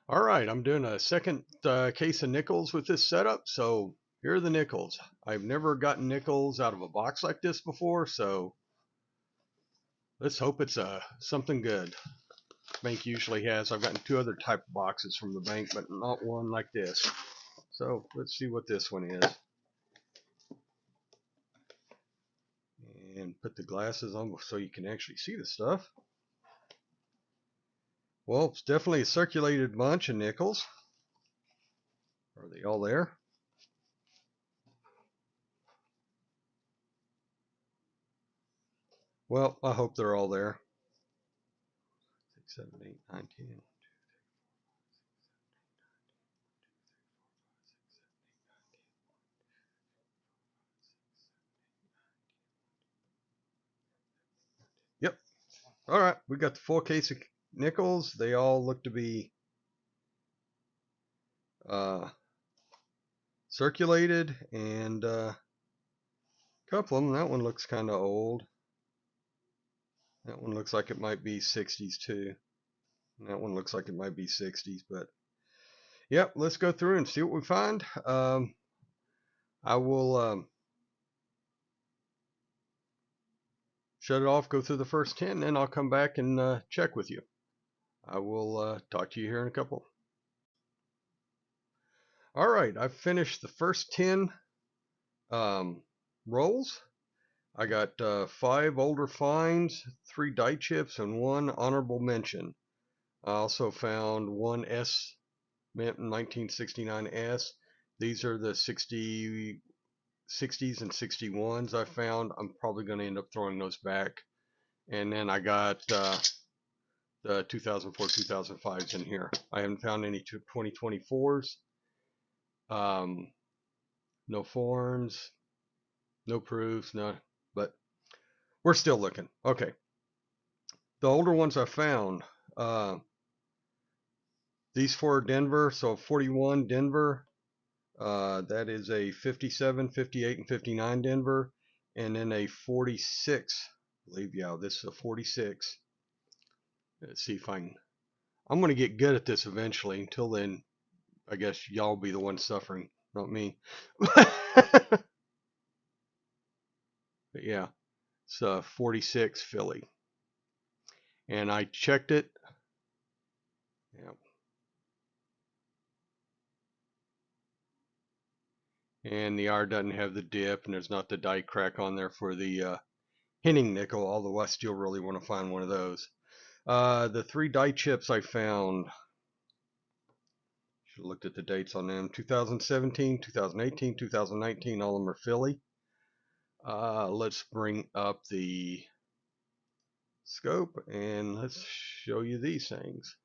All right, I'm doing a second case of nickels with this setup. So here are the nickels. I've never gotten nickels out of a box like this before, so let's hope it's something good. Bank usually has. I've gotten two other type of boxes from the bank, but not one like this. So let's see what this one is. And put the glasses on so you can actually see the stuff. Well, it's definitely a circulated bunch of nickels. Are they all there? Well, I hope they're all there. 6, 7, 8, 9, 10. Yep. All right, we got the full case of nickels. They all look to be uh, circulated, and a couple of them. That one looks kind of old. That one looks like it might be 60s too. And that one looks like it might be 60s, but yep. Let's go through and see what we find. I will shut it off, go through the first 10, then I'll come back and check with you. I will talk to you here in a couple. All right, I've finished the first 10 um, rolls. I got 5 older finds, 3 die chips, and 1 honorable mention. I also found 1 S Mint 1969 S. These are the 60s and 61s I found. I'm probably going to end up throwing those back. And then I got the 2004 2005s in here. I haven't found any 2024s. No forms, no proofs, no, but we're still looking. Okay. The older ones I found, these 4 are Denver, so 41 Denver, that is a 57, 58, and 59 Denver, and then a 46, I believe, yeah, this is a 46. Let's see if I can, I'm going to get good at this eventually. Until then, I guess y'all be the ones suffering, not me. But yeah, it's a 46 Philly. And I checked it. Yeah. And the R doesn't have the dip, and there's not the die crack on there for the Henning nickel, although I still really want to find one of those. The 3 die chips I found, should have looked at the dates on them. 2017, 2018, 2019, all of them are Philly. Let's bring up the scope and let's show you these things.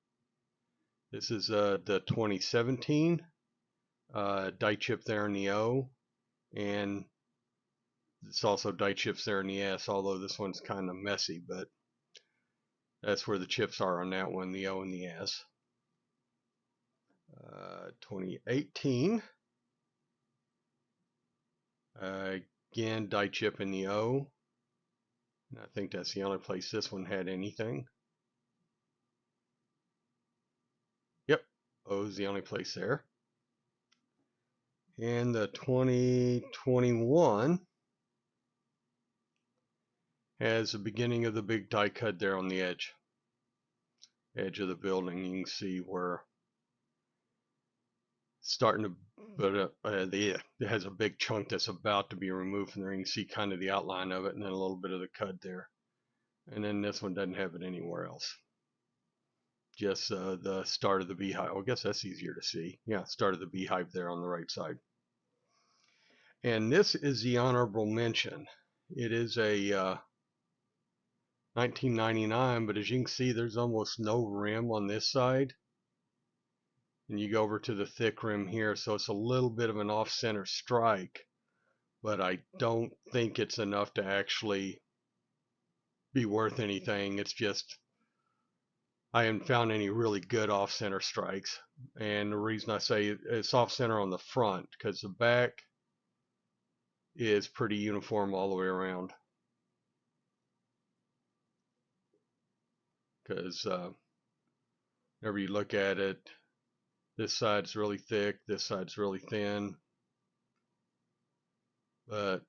This is the 2017 die chip there in the O, and it's also die chips there in the S, although this one's kind of messy, but that's where the chips are on that one, the O and the S. 2018, again, die chip in the O. I think that's the only place this one had anything. Yep, O is the only place there. And the 2021 has the beginning of the big die cut there on the edge of the building. You can see where it's starting to, but it has a big chunk that's about to be removed from there. You can see kind of the outline of it, and then a little bit of the cut there. And then this one doesn't have it anywhere else. Just the start of the beehive. Well, I guess that's easier to see. Yeah, start of the beehive there on the right side. And this is the honorable mention. It is a 1999, but as you can see, there's almost no rim on this side. And you go over to the thick rim here, so it's a little bit of an off-center strike, but I don't think it's enough to actually be worth anything. It's just I haven't found any really good off-center strikes, and the reason I say it's off-center on the front because the back is pretty uniform all the way around. Because whenever you look at it, This side's really thick, this side's really thin, but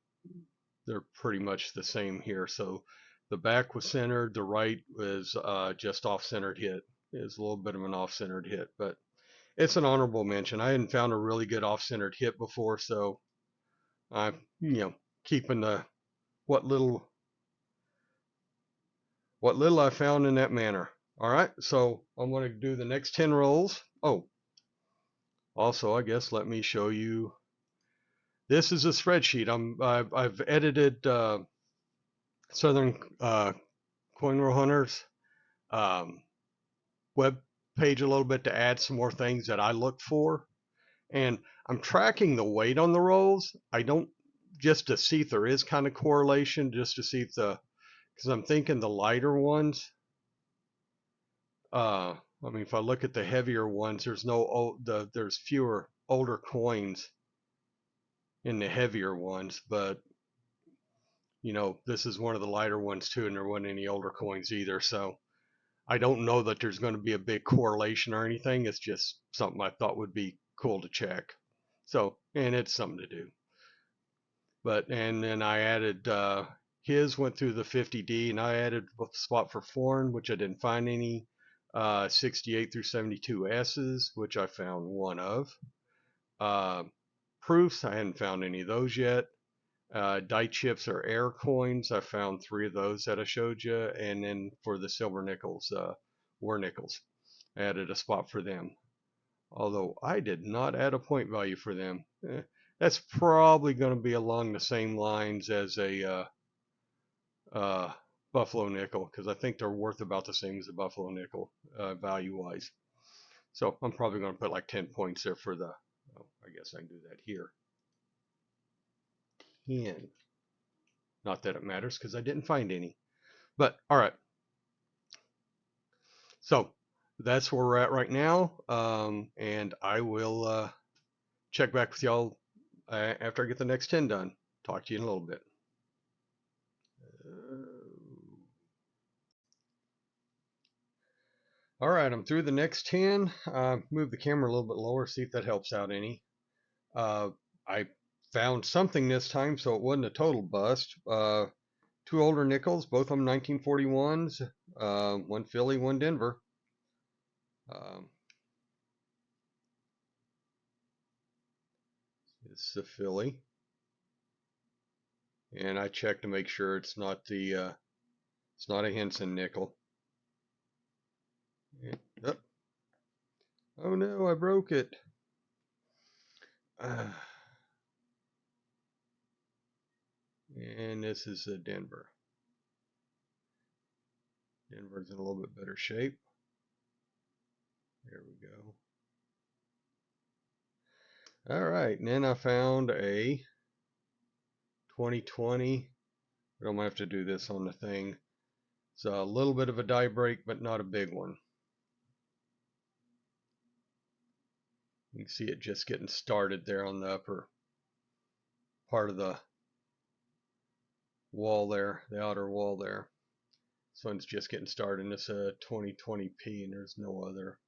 they're pretty much the same here. So the back was centered, the right was just off-centered hit. It's a little bit of an off-centered hit, but it's an honorable mention. I hadn't found a really good off-centered hit before, so I'm, keeping the what little I found in that manner. All right, so I'm going to do the next 10 rolls. Oh, also, I guess let me show you. This is a spreadsheet. I've edited Southern Coin Roll Hunters um, web page a little bit to add some more things that I look for, and I'm tracking the weight on the rolls. I don't, just to see if there is kind of correlation, just to see if because I'm thinking the lighter ones. I mean, if I look at the heavier ones, there's fewer older coins in the heavier ones, but this is one of the lighter ones too, and there wasn't any older coins either. So I don't know that there's going to be a big correlation or anything. It's just something I thought would be cool to check. So, and it's something to do. And then I added, his went through the 50D, and I added a spot for foreign, which I didn't find any. 68 through 72 S's, which I found one of. Proofs, I hadn't found any of those yet. Die chips or air coins, I found 3 of those that I showed you. And then for the silver nickels, war nickels, I added a spot for them. Although I did not add a point value for them. That's probably going to be along the same lines as a Buffalo nickel, because I think they're worth about the same as a Buffalo nickel value-wise. So I'm probably going to put like 10 points there for the, I guess I can do that here. 10. Not that it matters because I didn't find any. But all right. So that's where we're at right now. And I will check back with y'all after I get the next 10 done. Talk to you in a little bit. All right, I'm through the next 10. Move the camera a little bit lower, see if that helps out any. I found something this time, so it wasn't a total bust. 2 older nickels, both of them 1941s, one Philly, one Denver. It's the Philly. And I checked to make sure it's not it's not a Henson nickel. Oh, oh no, I broke it. And this is a Denver. Denver's in a little bit better shape. There we go. All right, and then I found a 2020. I'm gonna have to do this on the thing. It's a little bit of a die break, but not a big one. You can see it just getting started there on the upper part of the wall there, the outer wall there. This one's just getting started, and it's a 2020p, and there's no other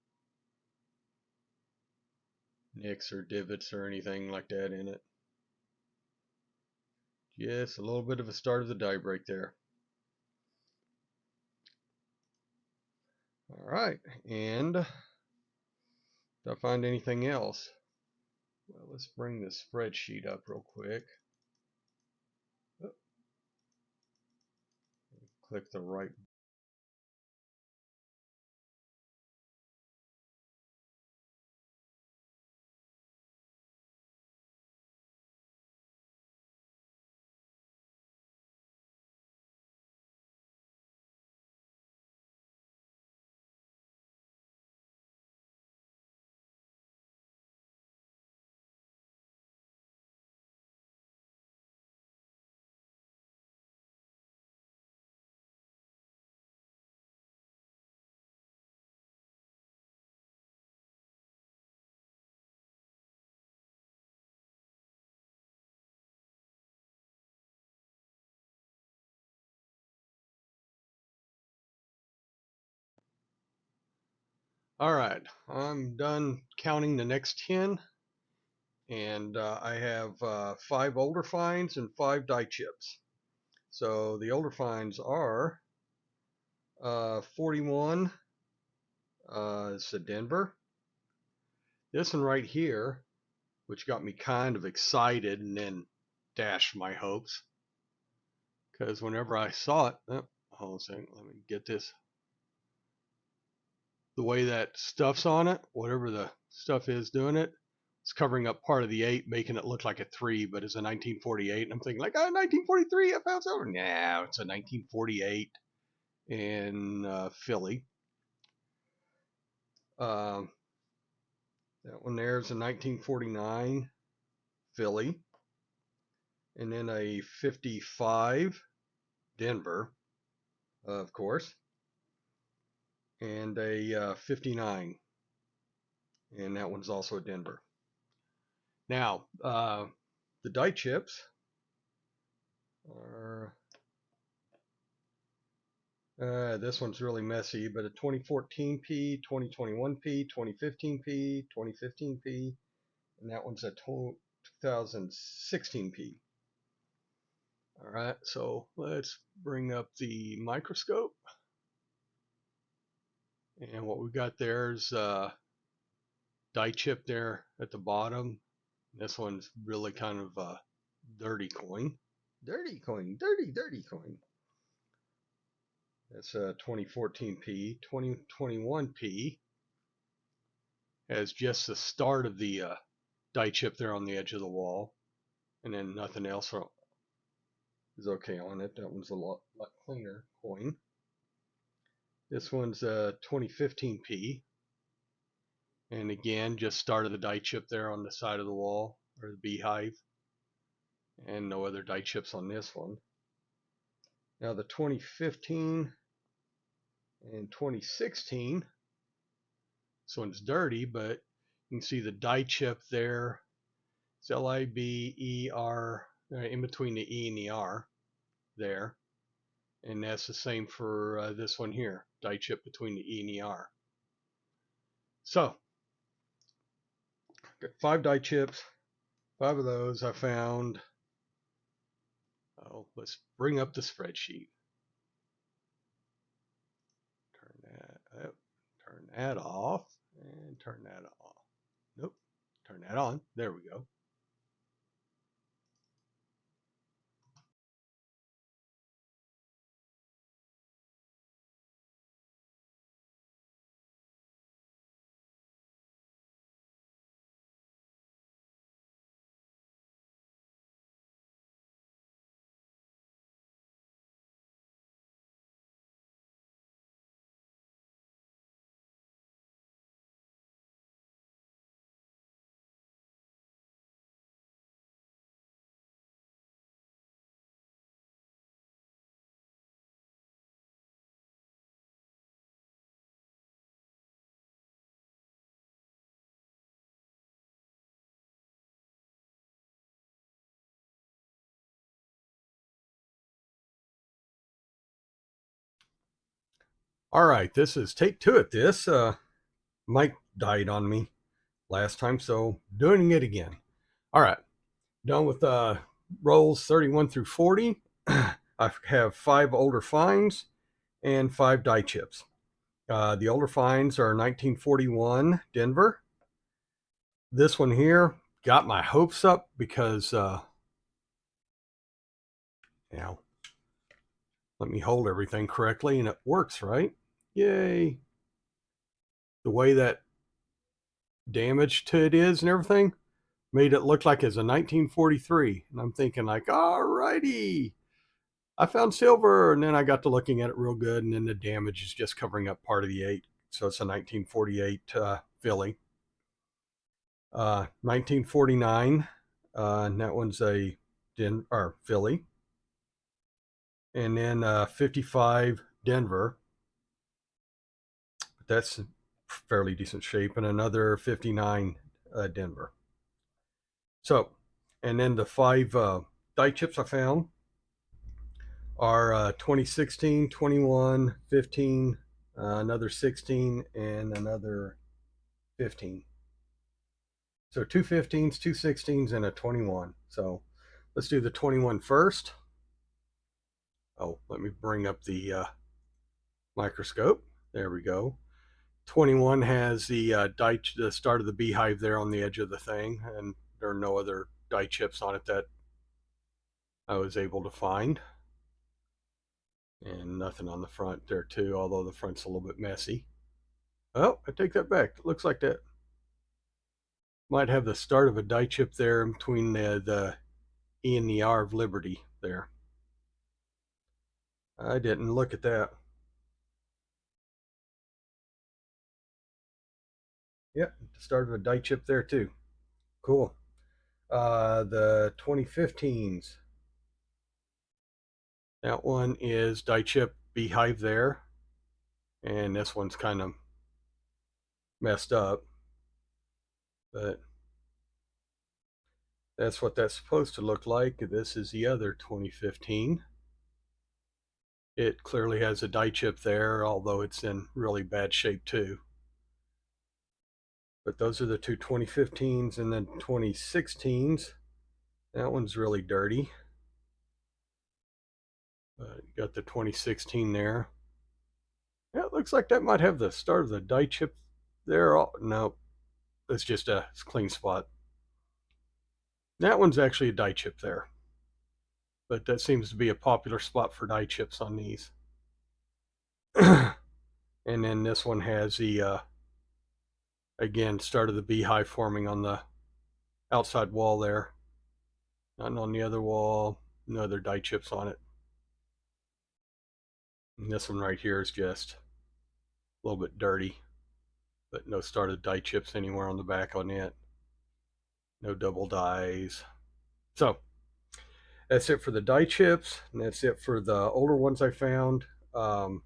nicks or divots or anything like that in it. Just a little bit of a start of the die break there. All right, and did I find anything else? Well, let's bring the spreadsheet up real quick. Click the right All right, I'm done counting the next 10, and I have 5 older finds and 5 die chips. So the older finds are 41, it's a Denver. This one right here, which got me kind of excited and then dashed my hopes, because whenever I saw it, oh, hold on a second, let me get this. The way that stuff's on it, whatever the stuff is doing it, it's covering up part of the 8, making it look like a 3, but it's a 1948. And I'm thinking, like, 1943, I found silver. No, it's a 1948 in Philly. That one there is a 1949 Philly. And then a 55 Denver, of course. And a 59. And that one's also a Denver. Now, the die chips are, this one's really messy, but a 2014P, 2021P, 2015P, 2015P, and that one's a 2016P. All right, so let's bring up the microscope. And what we got there is die chip there at the bottom. This one's really kind of a dirty coin. Dirty coin, dirty coin. That's a 2014P. 2021P has just the start of the die chip there on the edge of the wall, and then nothing else is okay on it. That one's a lot cleaner coin. This one's a 2015P, and again, just start of the die chip there on the side of the wall, or the beehive, and no other die chips on this one. Now the 2015 and 2016, this one's dirty, but you can see the die chip there. It's LIBER, in between the E and the R there. And that's the same for this one here, die chip between the E and the R. So, got 5 die chips, 5 of those I found. Oh, let's bring up the spreadsheet. Turn that off, and turn that off. Nope, turn that on. There we go. All right, this is take 2 at this. Mike died on me last time, so doing it again. All right, done with rolls 31 through 40. I have 5 older finds and 5 die chips. The older finds are 1941 Denver. This one here got my hopes up because, let me hold everything correctly and it works, right? Yay. The way that damage to it is and everything made it look like it's a 1943. And I'm thinking like, all righty, I found silver. And then I got to looking at it real good. And then the damage is just covering up part of the 8. So it's a 1948 Philly. 1949, and that one's a Philly. And then 55 Denver. But that's fairly decent shape. And another 59 Denver. So, and then the 5 die chips I found are 2016, 21, 15, another 16, and another 15. So two 15s, two 16s, and a 21. So let's do the 21 first. Oh, let me bring up the microscope. There we go. 21 has the the start of the beehive there on the edge of the thing, and there are no other die chips on it that I was able to find. And nothing on the front there too, although the front's a little bit messy. Oh, I take that back. It looks like that might have the start of a die chip there between the E and the R of Liberty there. I didn't look at that. Yep, the start of a die chip there too. Cool. The 2015s. That one is die chip beehive there. And this one's kind of messed up. But that's what that's supposed to look like. This is the other 2015. It clearly has a die chip there, although it's in really bad shape too. But those are the two 2015s, and then 2016s. That one's really dirty. But you got the 2016 there. Yeah, it looks like that might have the start of the die chip there. Oh, no, it's just a clean spot. That one's actually a die chip there. But that seems to be a popular spot for die chips on these. And then this one has the, again, start of the beehive forming on the outside wall there. Nothing on the other wall, no other die chips on it. And this one right here is just a little bit dirty, but no started die chips anywhere on the back on it. No double dies. So that's it for the die chips, and that's it for the older ones I found. I'll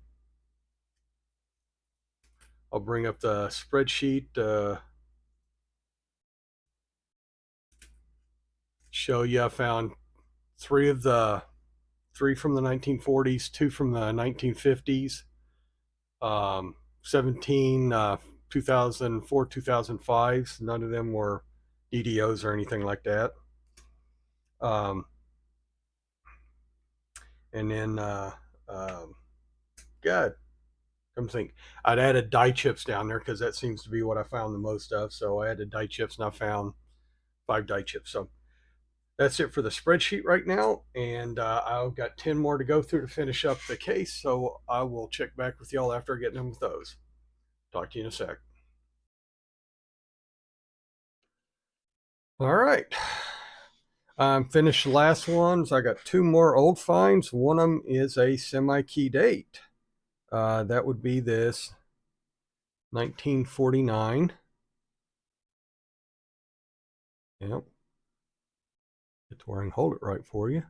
bring up the spreadsheet, show you. I found three from the 1940s, two from the 1950s, 17 2004, 2005s. None of them were DDOs or anything like that. And then, God, come think. I'd added die chips down there because that seems to be what I found the most of. So I added die chips, and I found 5 die chips. So that's it for the spreadsheet right now. And I've got 10 more to go through to finish up the case. So I will check back with y'all after I get done with those. Talk to you in a sec. All right. Finished the last ones. I got 2 more old finds. One of them is a semi-key date. That would be this 1949. Yep. Get to where I can hold it right for you.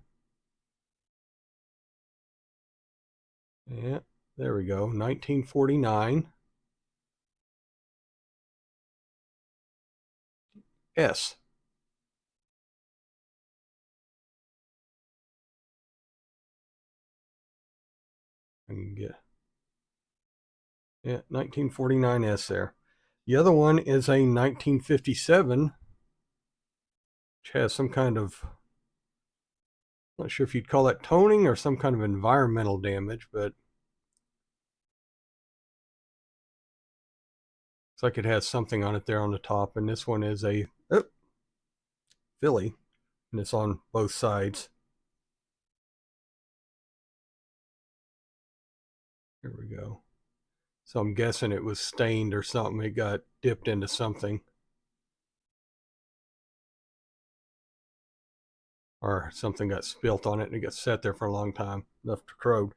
Yeah, there we go. 1949. S. I can get, yeah, 1949 S there. The other one is a 1957, which has some kind of, I'm not sure if you'd call that toning or some kind of environmental damage, but looks like it has something on it there on the top. And this one is a Philly, and it's on both sides. Here we go. So I'm guessing it was stained or something. It got dipped into something. Or something got spilt on it and it got set there for a long time, enough to corrode.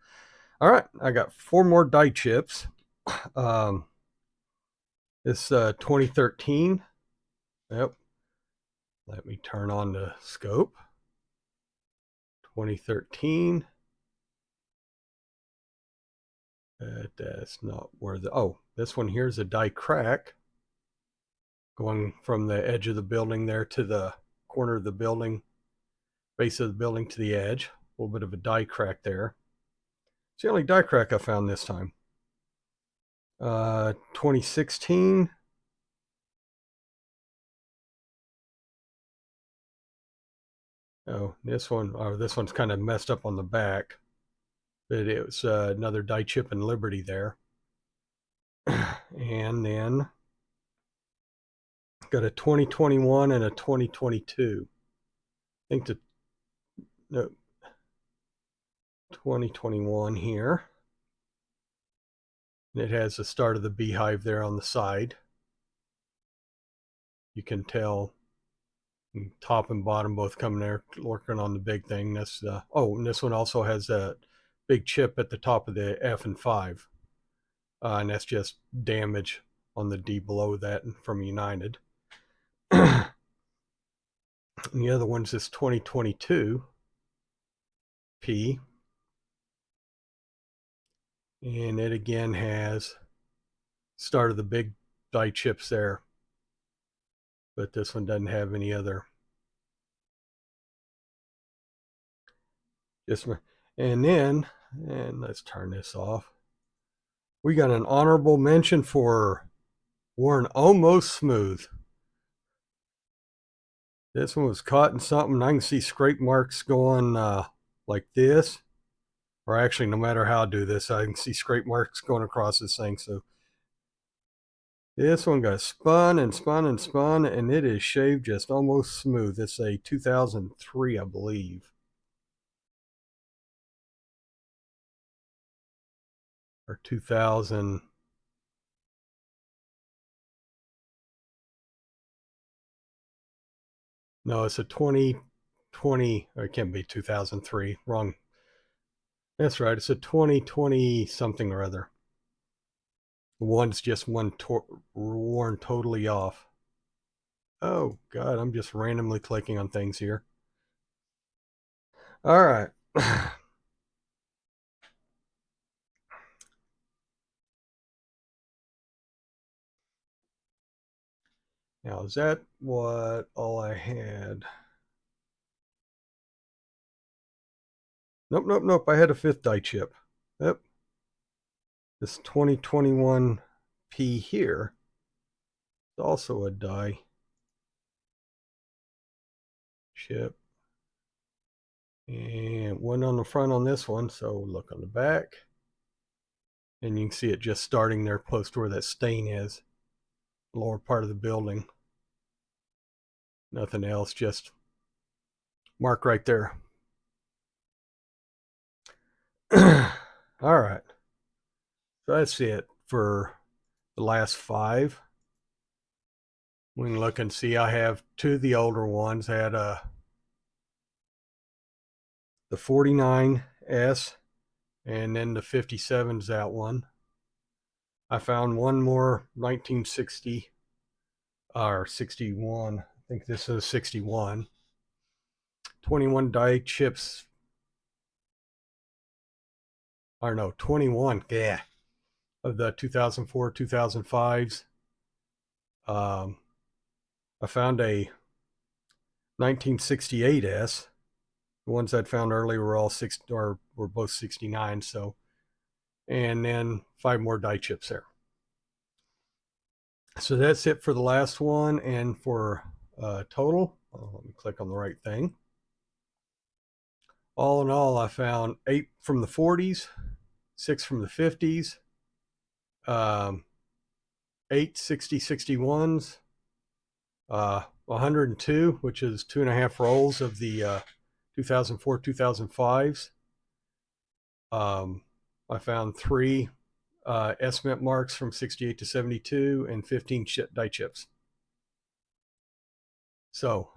All right, I got 4 more die chips. This 2013. Yep. Let me turn on the scope. 2013. That's not where the, oh, this one here is a die crack going from the edge of the building there to the corner of the building, base of the building to the edge. A little bit of a die crack there. It's the only die crack I found this time. 2016. Oh, this one's kind of messed up on the back, but it was another die chip and Liberty there. And then got a 2021 and a 2022. I think no, 2021 here. It has the start of the beehive there on the side. You can tell top and bottom both coming there working on the big thing. That's the and this one also has a big chip at the top of the F and 5. And that's just damage on the D below that from United. And the other one's this 2022 P. And it again has start of the big die chips there. But this one doesn't have any other. And let's turn this off. We got an honorable mention for worn almost smooth. This one was caught in something. I can see scrape marks going like this. Or actually, no matter how I do this, I can see scrape marks going across this thing. So this one got spun and spun and spun, and it is shaved just almost smooth. It's a 2003, I believe. Or 2000. No, it's a 2020. Or it can't be 2003. Wrong. That's right. It's a 2020 something or other. One's just worn totally off. Oh, God. I'm just randomly clicking on things here. All right. Now, is that what all I had? Nope. I had a 5th die chip. Yep. This 2021 P here is also a die chip. And one on the front on this one, so look on the back. And you can see it just starting there close to where that stain is. Lower part of the building. Nothing else, just mark right there. All right. So that's it for the last 5. We can look and see I have 2 of the older ones. I had the 49S and then the 57's that one. I found one more 1960 or 61. I think this is 61. 21 die chips. Or no, 21. Yeah. Of the 2004, 2005s. I found a 1968S. The ones I'd found earlier were all were both 69. So, and then 5 more die chips there. So that's it for the last one, and for total. Let me click on the right thing. All in all, I found 8 from the 40s, 6 from the 50s, 8 60-61s, 102, which is 2.5 rolls of the 2004 2005s. I found 3 S-mint marks from 68 to 72 and 15 die chips. So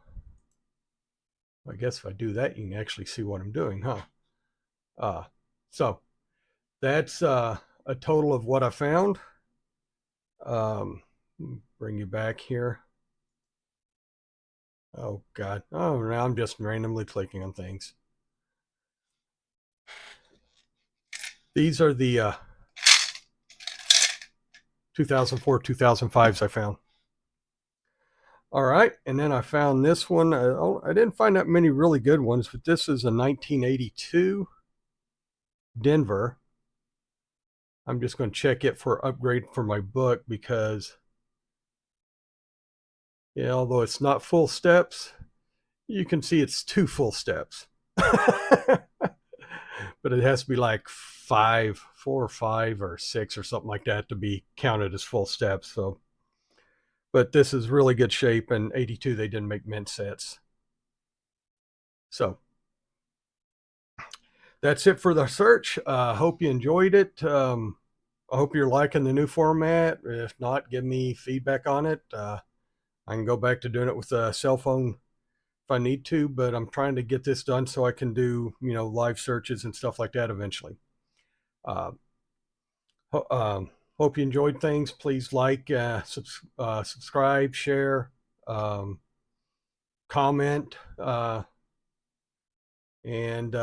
I guess if I do that, you can actually see what I'm doing, huh? So that's a total of what I found. Bring you back here. Oh, God. Oh, now I'm just randomly clicking on things. These are the 2004 2005s I found. All right, and then I found this one. I didn't find that many really good ones, but this is a 1982 Denver. I'm just going to check it for upgrade for my book because, yeah, although it's not full steps, you can see it's 2 full steps. But it has to be like 4 or 5 or 6 or something like that to be counted as full steps. So, but this is really good shape, and 82 they didn't make mint sets. So that's it for the search. Hope you enjoyed it. I hope you're liking the new format. If not, give me feedback on it. I can go back to doing it with a cell phone if I need to, but I'm trying to get this done so I can do, live searches and stuff like that eventually. Uh, hope you enjoyed things. Please like, subscribe, share, comment, and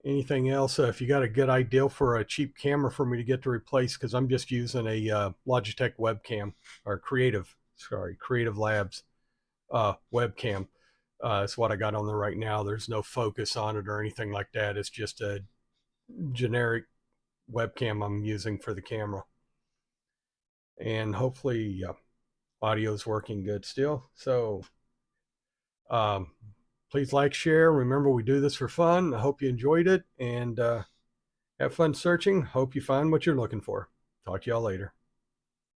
anything else. If you got a good idea for a cheap camera for me to get to replace, because I'm just using a Logitech webcam, or Creative Labs webcam. It's what I got on there right now. There's no focus on it or anything like that. It's just a generic webcam I'm using for the camera. And hopefully audio is working good still. So um, please like, share. Remember, we do this for fun. I hope you enjoyed it, and have fun searching. Hope you find what you're looking for. Talk to y'all later.